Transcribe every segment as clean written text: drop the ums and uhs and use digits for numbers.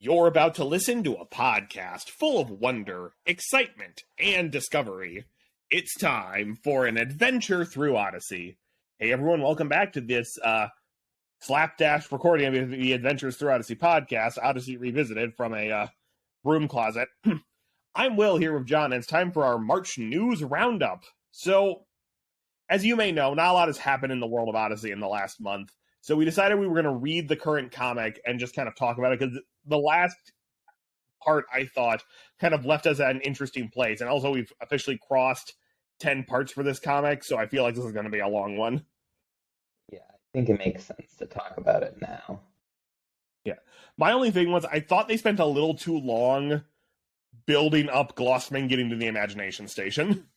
You're about to listen to a podcast full of wonder, excitement, and discovery. It's time for an adventure through Odyssey. Hey everyone, welcome back to this slapdash recording of the Adventures Through Odyssey podcast, Odyssey Revisited from a broom closet. I'm Will here with John, and it's time for our March News Roundup. So, as you may know, not a lot has happened in the world of Odyssey in the last month. So we decided we were going to read the current comic and just kind of talk about it, because the last part, I thought, kind of left us at an interesting place. And also, we've officially crossed 10 parts for this comic, so I feel like this is going to be a long one. Yeah, I think it makes sense to talk about it now. Yeah. My only thing was, I thought they spent a little too long building up Glossman getting to the Imagination Station.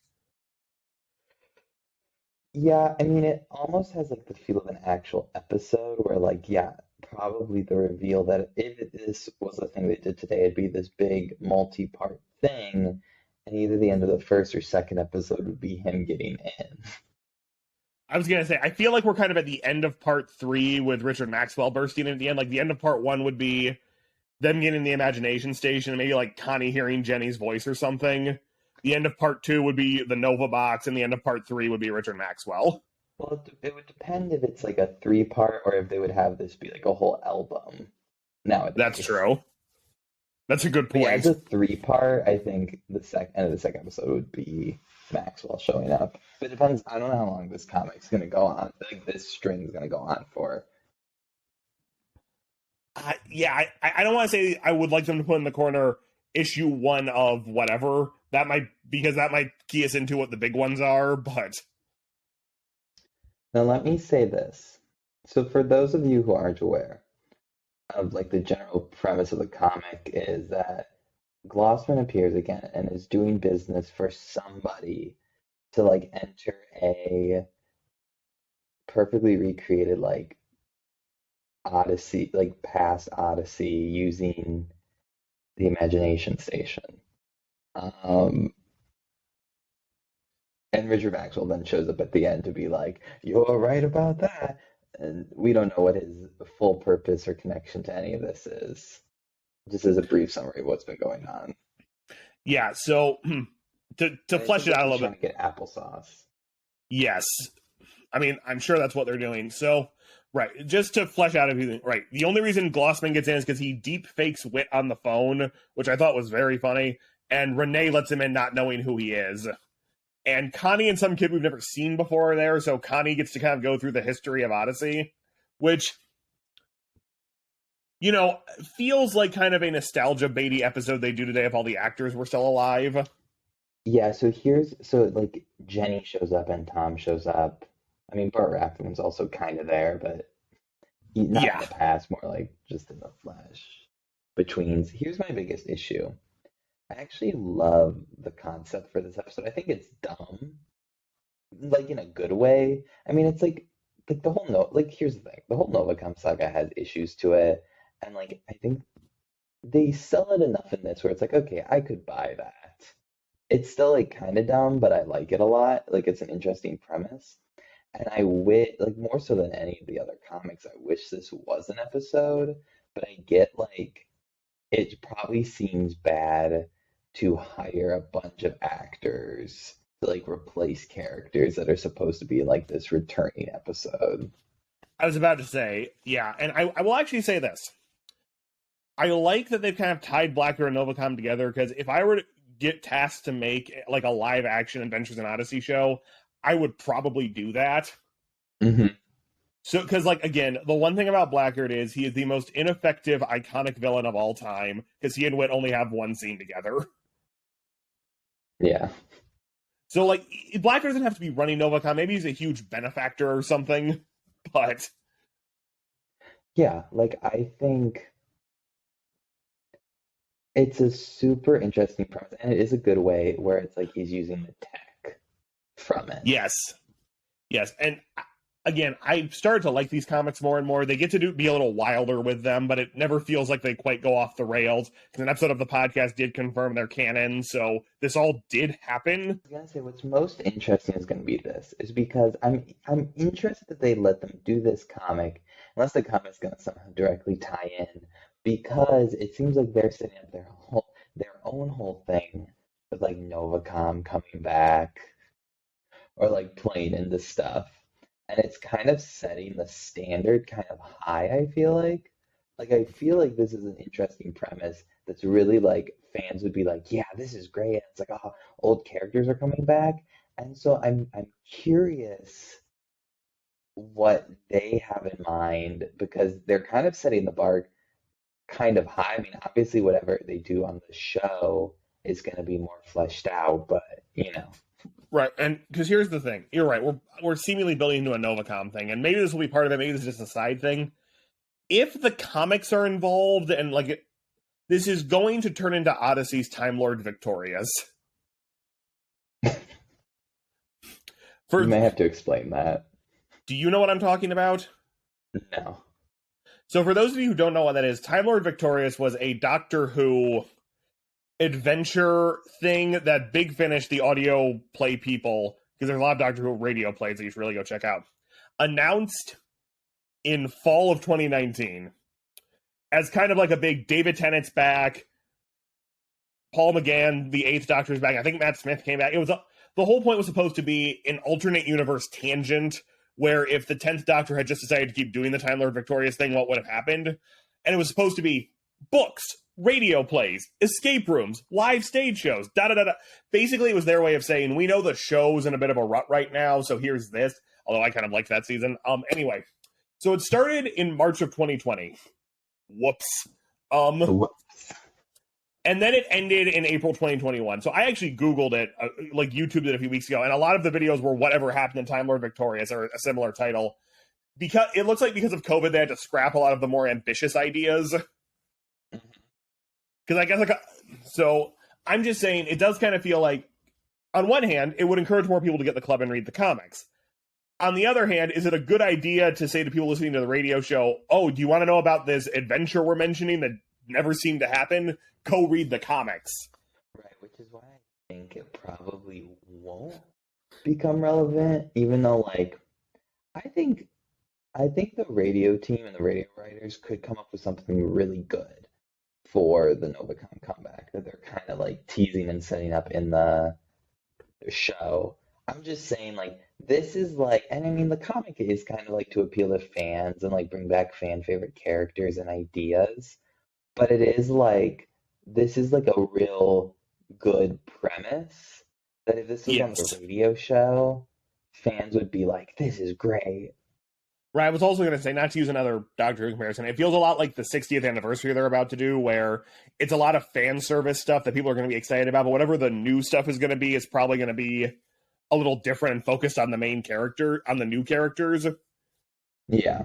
Yeah, I mean, it almost has like the feel of an actual episode where, like, yeah, probably the reveal that if this was the thing they did today, it'd be this big multi-part thing, and either the end of the first or second episode would be him getting in. I was going to say, I feel like we're kind of at the end of part 3 with Richard Maxwell bursting in at the end. Like, the end of part 1 would be them getting the Imagination Station, and maybe, like, Connie hearing Jenny's voice or something. The end of part 2 would be the Nova box, and the end of part 3 would be Richard Maxwell. Well, it would depend if it's like a 3-part or if they would have this be like a whole album nowadays. That's true. That's a good point. Yeah, as a 3-part, I think the end of the second episode would be Maxwell showing up. But it depends. I don't know how long this comic's going to go on. Like, this string's going to go on for. Yeah, I don't want to say I would like them to put in the corner issue 1 of whatever. That might key us into what the big ones are, but... Now let me say this. So for those of you who aren't aware of, like, the general premise of the comic is that Glossman appears again and is doing business for somebody to, like, enter a perfectly recreated, like, Odyssey, like, past Odyssey using the Imagination Station. And Richard Maxwell then shows up at the end to be like, "You're right about that." And we don't know what his full purpose or connection to any of this is. Just as a brief summary of what's been going on. Yeah, so to flesh it out a little bit. Trying to get applesauce. Yes. I mean, I'm sure that's what they're doing. So, right, just to flesh out everything, right, the only reason Glossman gets in is because he deep fakes Wit on the phone, which I thought was very funny, and Renee lets him in not knowing who he is. And Connie and some kid we've never seen before are there, so Connie gets to kind of go through the history of Odyssey, which, you know, feels like kind of a nostalgia-baity episode they do today if all the actors were still alive. Yeah, so like, Jenny shows up and Tom shows up. I mean, Bart Rathman's also kind of there, but not in the past, more like just in the flesh. Here's my biggest issue. I actually love the concept for this episode. I think it's dumb, like, in a good way. I mean, it's like the whole here's the thing: the whole Novacom saga has issues to it, and, like, I think they sell it enough in this where it's like, okay, I could buy that. It's still, like, kind of dumb, but I like it a lot. Like, it's an interesting premise, and like, more so than any of the other comics, I wish this was an episode. But I get, like, it probably seems bad to hire a bunch of actors to, like, replace characters that are supposed to be, like, this returning episode. I was about to say, yeah, and I will actually say this. I like that they've kind of tied Blackbeard and Novacom together, because if I were to get tasked to make, like, a live-action Adventures in Odyssey show, I would probably do that. Mm-hmm. So, because, like, again, the one thing about Blackbeard is he is the most ineffective, iconic villain of all time, because he and Wit only have one scene together. Yeah. So, like, Blackbeard doesn't have to be running Novacom. Maybe he's a huge benefactor or something, but... Yeah, like, I think it's a super interesting premise, and it is a good way where it's like he's using the tech from it. Yes. And again, I started to like these comics more and more. They get to be a little wilder with them, but it never feels like they quite go off the rails. Because an episode of the podcast did confirm their canon, so this all did happen. I was gonna say, what's most interesting is gonna be this, is because I'm interested that they let them do this comic, unless the comic's gonna somehow directly tie in because it seems like they're setting up their own whole thing with like Novacom coming back or like playing into stuff. And it's kind of setting the standard kind of high, I feel like. Like I feel like this is an interesting premise that's really like fans would be like, yeah, this is great. And it's like, oh, old characters are coming back. And so I'm curious what they have in mind because they're kind of setting the bar kind of high. I mean, obviously, whatever they do on the show is going to be more fleshed out, but you know, Right, and because here's the thing, you're right. We're seemingly building into a Novacom thing, and maybe this will be part of it. Maybe this is just a side thing. If the comics are involved, and this is going to turn into Odyssey's Time Lord Victorious. you may have to explain that. Do you know what I'm talking about? No. So for those of you who don't know what that is, Time Lord Victorious was a Doctor Who adventure thing that Big Finish, the audio play people, because there's a lot of Doctor Who radio plays that you should really go check out, announced in fall of 2019 as kind of like a big David Tennant's back, Paul McGann, the Eighth Doctor's back. I think Matt Smith came back. The whole point was supposed to be an alternate universe tangent where if the 10th Doctor had just decided to keep doing the Time Lord Victorious thing, what would have happened? And it was supposed to be books, radio plays, escape rooms, live stage shows, da-da-da-da. Basically, it was their way of saying, we know the show's in a bit of a rut right now, so here's this. Although I kind of liked that season. Anyway, so it started in March of 2020. Whoops. And then it ended in April 2021. So I actually Googled it, like YouTubed it a few weeks ago, and a lot of the videos were whatever happened in Time Lord Victorious, or a similar title. Because it looks like because of COVID, they had to scrap a lot of the more ambitious ideas. Because I guess, so I'm just saying, it does kind of feel like, on one hand, it would encourage more people to get the club and read the comics. On the other hand, is it a good idea to say to people listening to the radio show, oh, do you want to know about this adventure we're mentioning that never seemed to happen? Go read the comics. Right, which is why I think it probably won't become relevant, even though, like, I think the radio team and the radio writers could come up with something really good for the Novacom comeback that they're kind of like teasing and setting up in the show. I'm just saying, like, this is like, and I mean, the comic is kind of like to appeal to fans and like bring back fan favorite characters and ideas, but it is like, this is like a real good premise that if this was on the Yes. radio show, fans would be like, this is great. Right, I was also going to say, not to use another Doctor Who comparison, it feels a lot like the 60th anniversary they're about to do, where it's a lot of fan service stuff that people are going to be excited about, but whatever the new stuff is going to be, it's probably going to be a little different and focused on the main character, on the new characters. Yeah.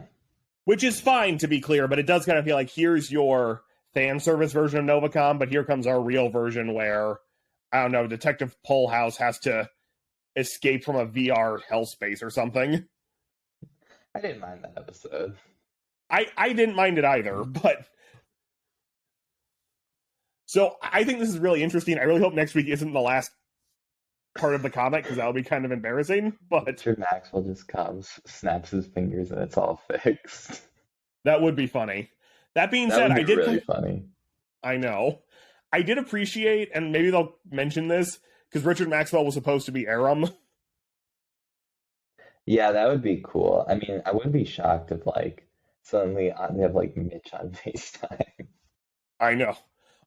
Which is fine, to be clear, but it does kind of feel like, here's your fan service version of Novacom, but here comes our real version where, I don't know, Detective Polehouse has to escape from a VR hellspace or something. I didn't mind that episode. I didn't mind it either, but... So I think this is really interesting. I really hope next week isn't the last part of the comic, because that'll be kind of embarrassing, but... Richard Maxwell just comes, snaps his fingers, and it's all fixed. That would be funny. That being That said, would be I did... really funny. I know. I did appreciate, and maybe they'll mention this, because Richard Maxwell was supposed to be Aram. Yeah, that would be cool. I mean, I wouldn't be shocked if, like, suddenly they have, like, Mitch on FaceTime. I know.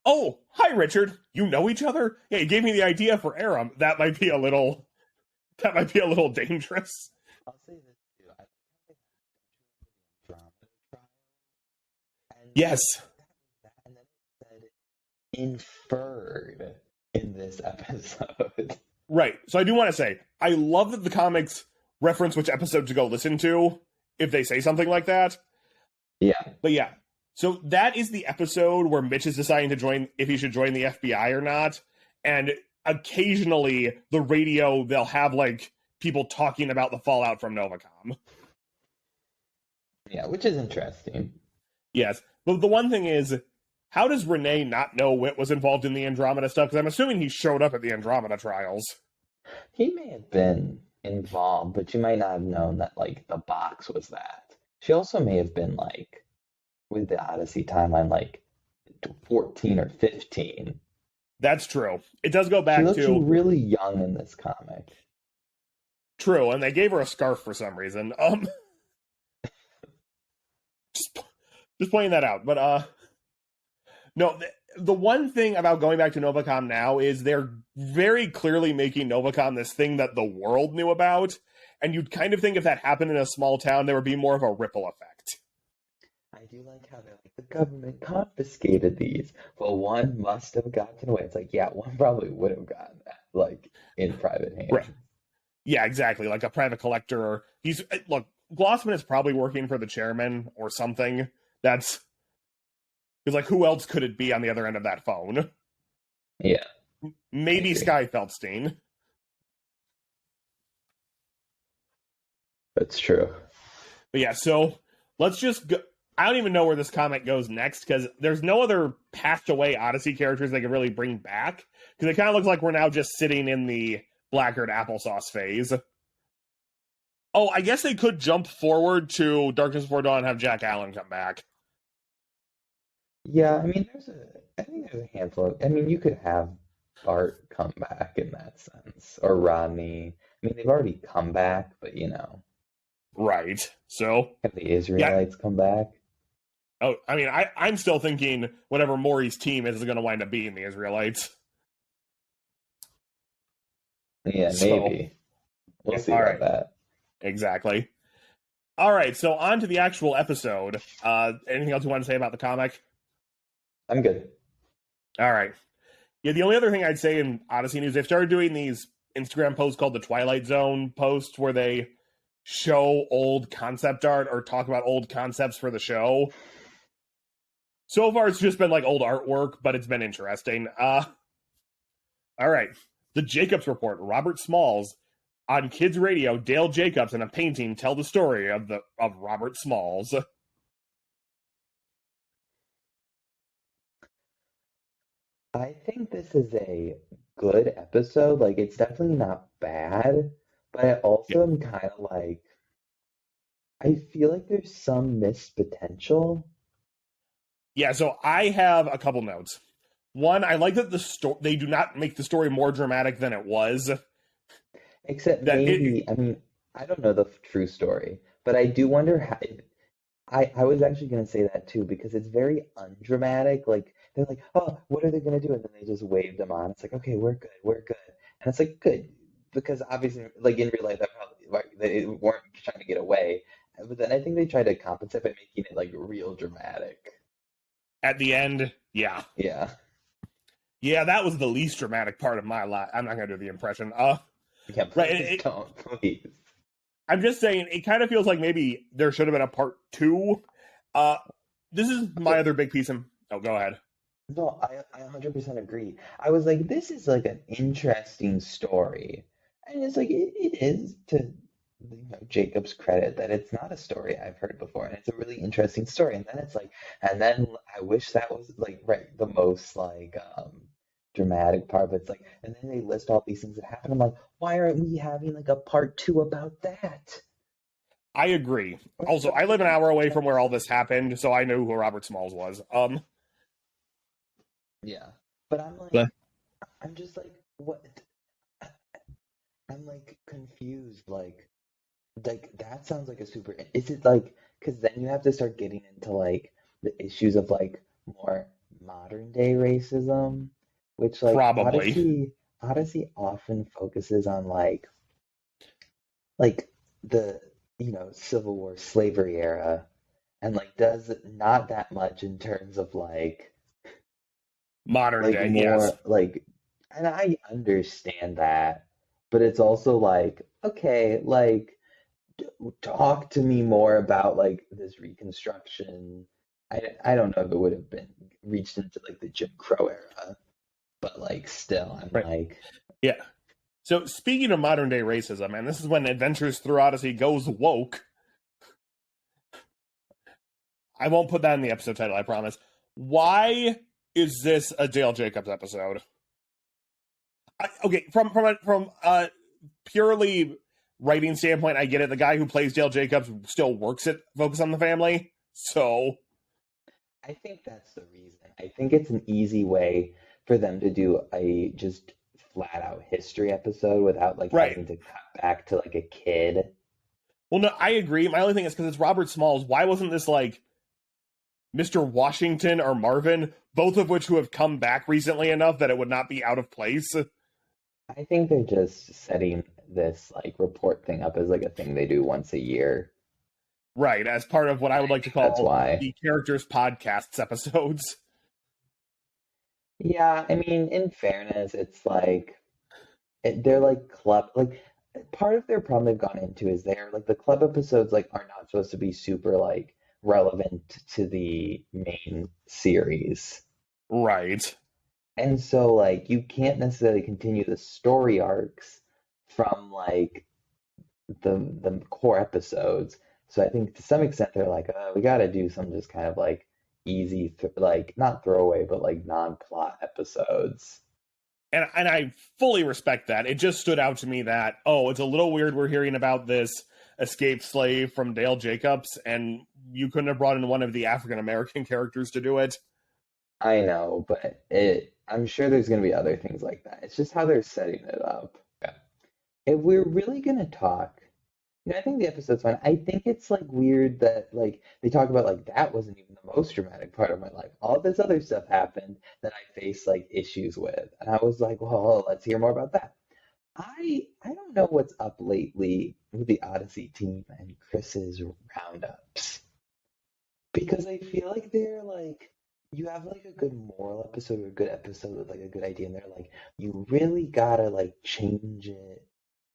Oh, hi, Richard. You know each other? Yeah, you gave me the idea for Aram. That might be a little dangerous. I'll say this, too. I think they had drama trial, and Yes. and then it said inferred in this episode. Right. So I do want to say, I love that the comics reference which episode to go listen to if they say something like that. Yeah. But yeah. So that is the episode where Mitch is deciding to join, if he should join the FBI or not. And occasionally, the radio, they'll have, like, people talking about the fallout from Novacom. Yeah, which is interesting. Yes. But the one thing is, how does Renee not know Whit was involved in the Andromeda stuff? Because I'm assuming he showed up at the Andromeda trials. He may have been involved, but you might not have known that, like, the box was that. She also may have been, like, with the Odyssey timeline like 14 or 15. That's true. It does go She back looks to really young in this comic. true, and they gave her a scarf for some reason. Just, just pointing that out. But no, the one thing about going back to Novacom now is they're very clearly making Novacom this thing that the world knew about, and you'd kind of think if that happened in a small town, there would be more of a ripple effect. I do like how they're like, the government confiscated these. Well, one must have gotten away. It's like, yeah, one probably would have gotten that, like, in private Right. hands. Yeah, exactly. Like a private collector. He's look, Glossman is probably working for the chairman or something. That's because like who else could it be on the other end of that phone? Yeah, I Maybe agree. Sky Feldstein. That's true. But yeah, so let's just go. I don't even know where this comic goes next because there's no other passed away Odyssey characters they could really bring back because it kind of looks like we're now just sitting in the Blackguard applesauce phase. Oh, I guess they could jump forward to Darkness Before Dawn and have Jack Allen come back. Yeah, I mean, I think there's a handful of, I mean, you could have Bart come back in that sense, or Rodney. I mean, they've already come back, but Right. So, have the yeah. Israelites come back? Oh, I mean, I'm still thinking whatever Maury's team is going to wind up being the Israelites. Yeah, So, maybe. We'll see all about right. that. Exactly. All right. So, on to the actual episode. Anything else you want to say about the comic? I'm good. All right. Yeah, the only other thing I'd say in Odyssey News, they've started doing these Instagram posts called the Twilight Zone posts where they show old concept art or talk about old concepts for the show. So far, it's just been like old artwork, but it's been interesting. All right. The Jacobs Report, Robert Smalls. On kids' radio, Dale Jacobs and a painting tell the story of Robert Smalls. I think this is a good episode. Like, it's definitely not bad, but I Yeah. also am kind of like, I feel like there's some missed potential. Yeah, so I have a couple notes. One, I like that they do not make the story more dramatic than it was. Except That it maybe, I mean, I don't know the true story, but I do wonder how. I was actually going to say that too because it's very undramatic. Like they're like, oh, what are they going to do? And then they just wave them on. It's like, okay, we're good, and it's like good because obviously, like in real life, that probably like, they weren't trying to get away. But then I think they tried to compensate by making it like real dramatic. at the end, yeah. Yeah, Yeah, that was the least dramatic part of my life. I'm not going to do the impression. yeah. Right. Please don't, please. I'm just saying, it kind of feels like maybe there should have been a part two. Uh, this is my So other big piece. Oh, go ahead. no, I 100% agree. I was like, this is like an interesting story. And it's like, it is to Jacob's credit that it's not a story I've heard before. And it's a really interesting story. And then it's like, and then I wish that was like, right, the most like dramatic part. But it's like, and then they list all these things that happen. I'm like, why aren't we having like a part two about that? I agree. Or Also, I live an something hour away from where all this interesting. happened, so I knew who Robert Smalls was. Yeah. But I'm like, But I'm just like, what? I'm like confused. Like that sounds like a super. Is it like? Because then you have to start getting into like the issues of like more modern day racism, which like probably. Odyssey often focuses on like the Civil War slavery era, and like does not that much in terms of Modern like day, yes. more like, and I understand that, but it's also like okay, like talk to me more about like this reconstruction. I don't know if it would have been reached into like the Jim Crow era, but like still, I'm Right. like, Yeah. So, speaking of modern day racism, and this is when Adventures Through Odyssey goes woke, I won't put that in the episode title, I promise. Why is this a Dale Jacobs episode? Okay, from a purely writing standpoint, I get it. The guy who plays Dale Jacobs still works at Focus on the Family, so I think that's the reason. I think it's an easy way for them to do a just flat out history episode without like Right. having to cut back to like a kid. Well, no, I agree. My only thing is because it's Robert Smalls. Why wasn't this like Mr. Washington or Marvin, both of which who have come back recently enough that it would not be out of place? I think they're just setting this like report thing up as like a thing they do once a year. Right, as part of what I would like to That's call why. the characters podcasts episodes. Yeah, I mean, in fairness, it's like they're like club like part of their problem they've gone into is they're like the club episodes like are not supposed to be super like relevant to the main series. Right. And so like you can't necessarily continue the story arcs from like the core episodes. So I think to some extent they're like, we got to do some just kind of like easy like not throwaway but like non-plot episodes. And I fully respect that. It just stood out to me that, oh, it's a little weird we're hearing about this escaped slave from Dale Jacobs, and you couldn't have brought in one of the African American characters to do it. I know, but I'm sure there's going to be other things like that. It's just how they're setting it up. Yeah. If we're really going to talk, I think the episode's fine. I think it's like weird that like they talk about like that wasn't even the most dramatic part of my life. All this other stuff happened that I faced like issues with. And I was like, well, let's hear more about that. I don't know what's up lately with the Odyssey team and Chris's roundups. Because I feel like they're like you have like a good moral episode or a good episode with like a good idea, and they're like, you really gotta like change it.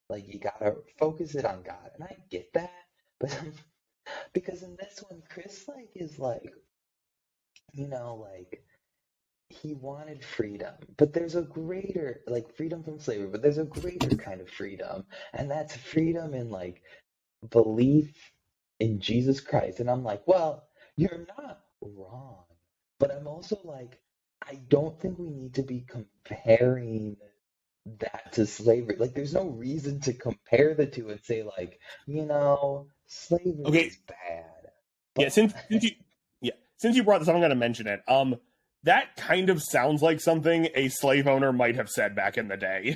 Like you gotta focus it on God. And I get that, but because in this one, Chris like is like, like he wanted freedom, but there's a greater like freedom from slavery, but there's a greater kind of freedom, and that's freedom in like belief in Jesus Christ. And I'm like, well, you're not wrong. But I'm also like, I don't think we need to be comparing that to slavery. Like, there's no reason to compare the two and say, like, slavery Okay, is bad. yeah, But since you brought this up, I'm going to mention it. That kind of sounds like something a slave owner might have said back in the day.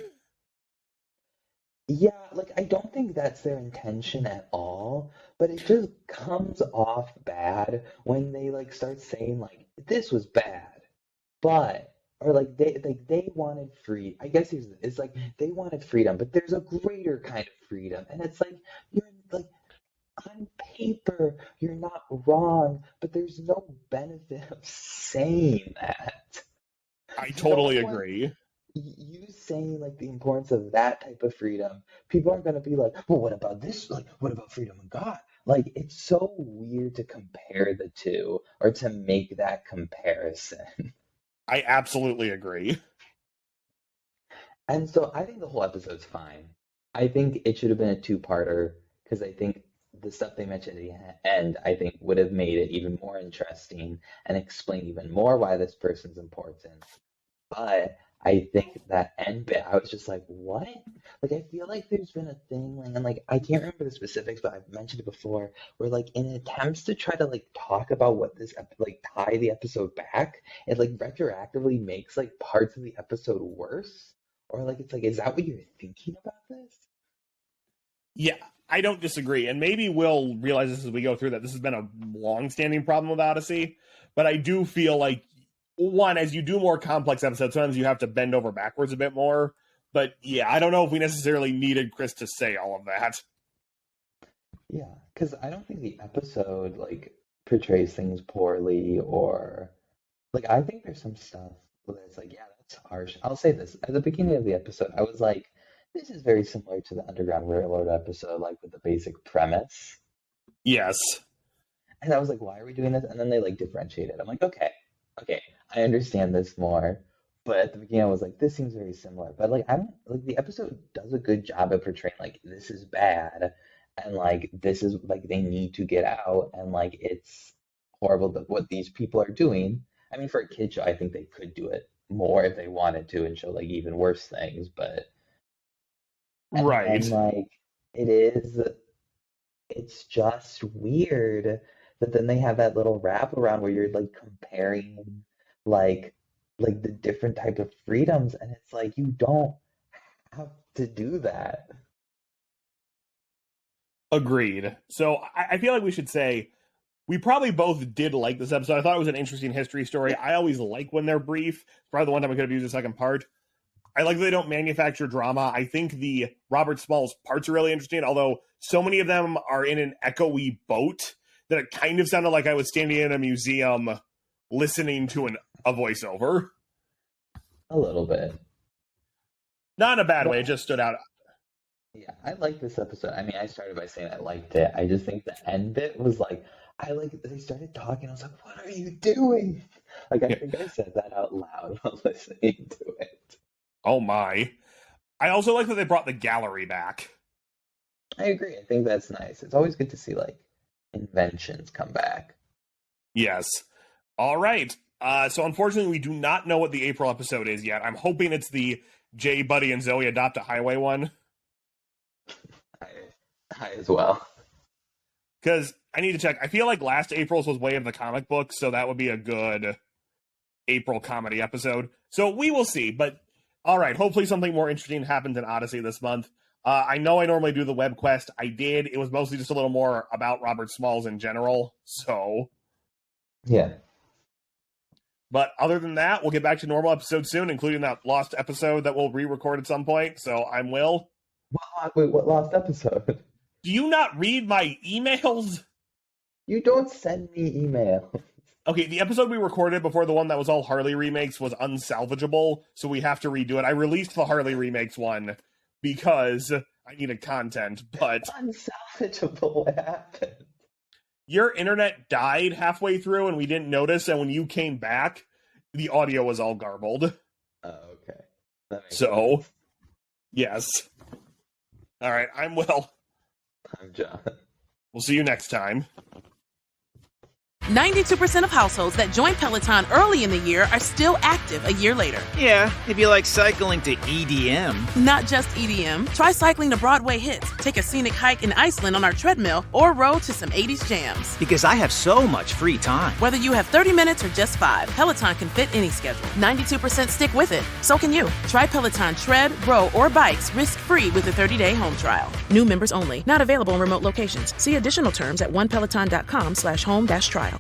yeah, like, I don't think that's their intention at all. But it just comes off bad when they, like, start saying, like, this was bad. But or like they wanted free. I guess it's like they wanted freedom, but there's a greater kind of freedom, and it's like you're like on paper you're not wrong, but there's no benefit of saying that. I No totally one agree. you saying like the importance of that type of freedom, people aren't gonna be like, well, what about this? Like, what about freedom in God? Like, it's so weird to compare the two or to make that comparison. I absolutely agree. And so I think the whole episode's fine. I think it should have been a two-parter because I think the stuff they mentioned at the end, I think would have made it even more interesting and explain even more why this person's important. But I think that end bit, I was just like, what? Like, I feel like there's been a thing, like, and like, I can't remember the specifics, but I've mentioned it before, where like in attempts to try to like talk about what like tie the episode back, it like retroactively makes like parts of the episode worse. Or like, it's like, is that what you're thinking about this? Yeah, I don't disagree. And maybe we'll realize this as we go through that this has been a long-standing problem with Odyssey. But I do feel like, one, as you do more complex episodes, sometimes you have to bend over backwards a bit more. But yeah, I don't know if we necessarily needed Chris to say all of that. Yeah, because I don't think the episode like portrays things poorly or like I think there's some stuff where it's like, yeah, that's harsh. I'll say this. At the beginning of the episode, I was like, this is very similar to the Underground Railroad episode, like with the basic premise. Yes. And I was like, why are we doing this? And then they like differentiate it. I'm like, okay, I understand this more. But at the beginning, I was like, this seems very similar. But like, I don't like the episode does a good job of portraying like this is bad, and like this is like they need to get out, and like it's horrible that what these people are doing. I mean, for a kid show, I think they could do it more if they wanted to and show like even worse things. But and then Right. like it is, it's just weird but then they have that little wraparound where you're like comparing like the different type of freedoms, and it's like you don't have to do that. Agreed. So I feel like we should say we probably both did like this episode. I thought it was an interesting history story. I always like when they're brief. It's probably the one time we could have used the second part. I like that they don't manufacture drama. I think the Robert Smalls parts are really interesting, although so many of them are in an echoey boat that it kind of sounded like I was standing in a museum listening to a voiceover. A little bit. Not in a bad way, it just stood out. Yeah, I like this episode. I mean, I started by saying I liked it. I just think the end bit was like, they started talking. I was like, what are you doing? Like, I think I said that out loud while listening to it. Oh my. I also like that they brought the gallery back. I agree. I think that's nice. It's always good to see, like, inventions come back. Yes. All right. So unfortunately, we do not know what the April episode is yet. I'm hoping it's the Jay, Buddy, and Zoe Adopt a Highway one. I as well. Because I need to check. I feel like last April's was Way of the Comic Book, so that would be a good April comedy episode. So we will see. But all right, hopefully something more interesting happens in Odyssey this month. I know I normally do the web quest. I did. It was mostly just a little more about Robert Smalls in general. So yeah. But other than that, we'll get back to normal episodes soon, including that lost episode that we'll re-record at some point. So I'm Will. Wait, what lost episode? Do you not read my emails? You don't send me emails. Okay, the episode we recorded before the one that was all Harley remakes was unsalvageable, so we have to redo it. I released the Harley remakes one because I needed content, but... Unsalvageable, what happened? Your internet died halfway through and we didn't notice, and when you came back, the audio was all garbled. Oh, okay. That makes sense. Yes. All right, I'm Will. I'm John. We'll see you next time. 92% of households that join Peloton early in the year are still active a year later. Yeah, if you like cycling to EDM. Not just EDM. Try cycling to Broadway hits, take a scenic hike in Iceland on our treadmill, or roll to some 80s jams. Because I have so much free time. Whether you have 30 minutes or just 5, Peloton can fit any schedule. 92% stick with it. So can you. Try Peloton tread, row, or bikes risk-free with a 30-day home trial. New members only. Not available in remote locations. See additional terms at onepeloton.com/home-trial.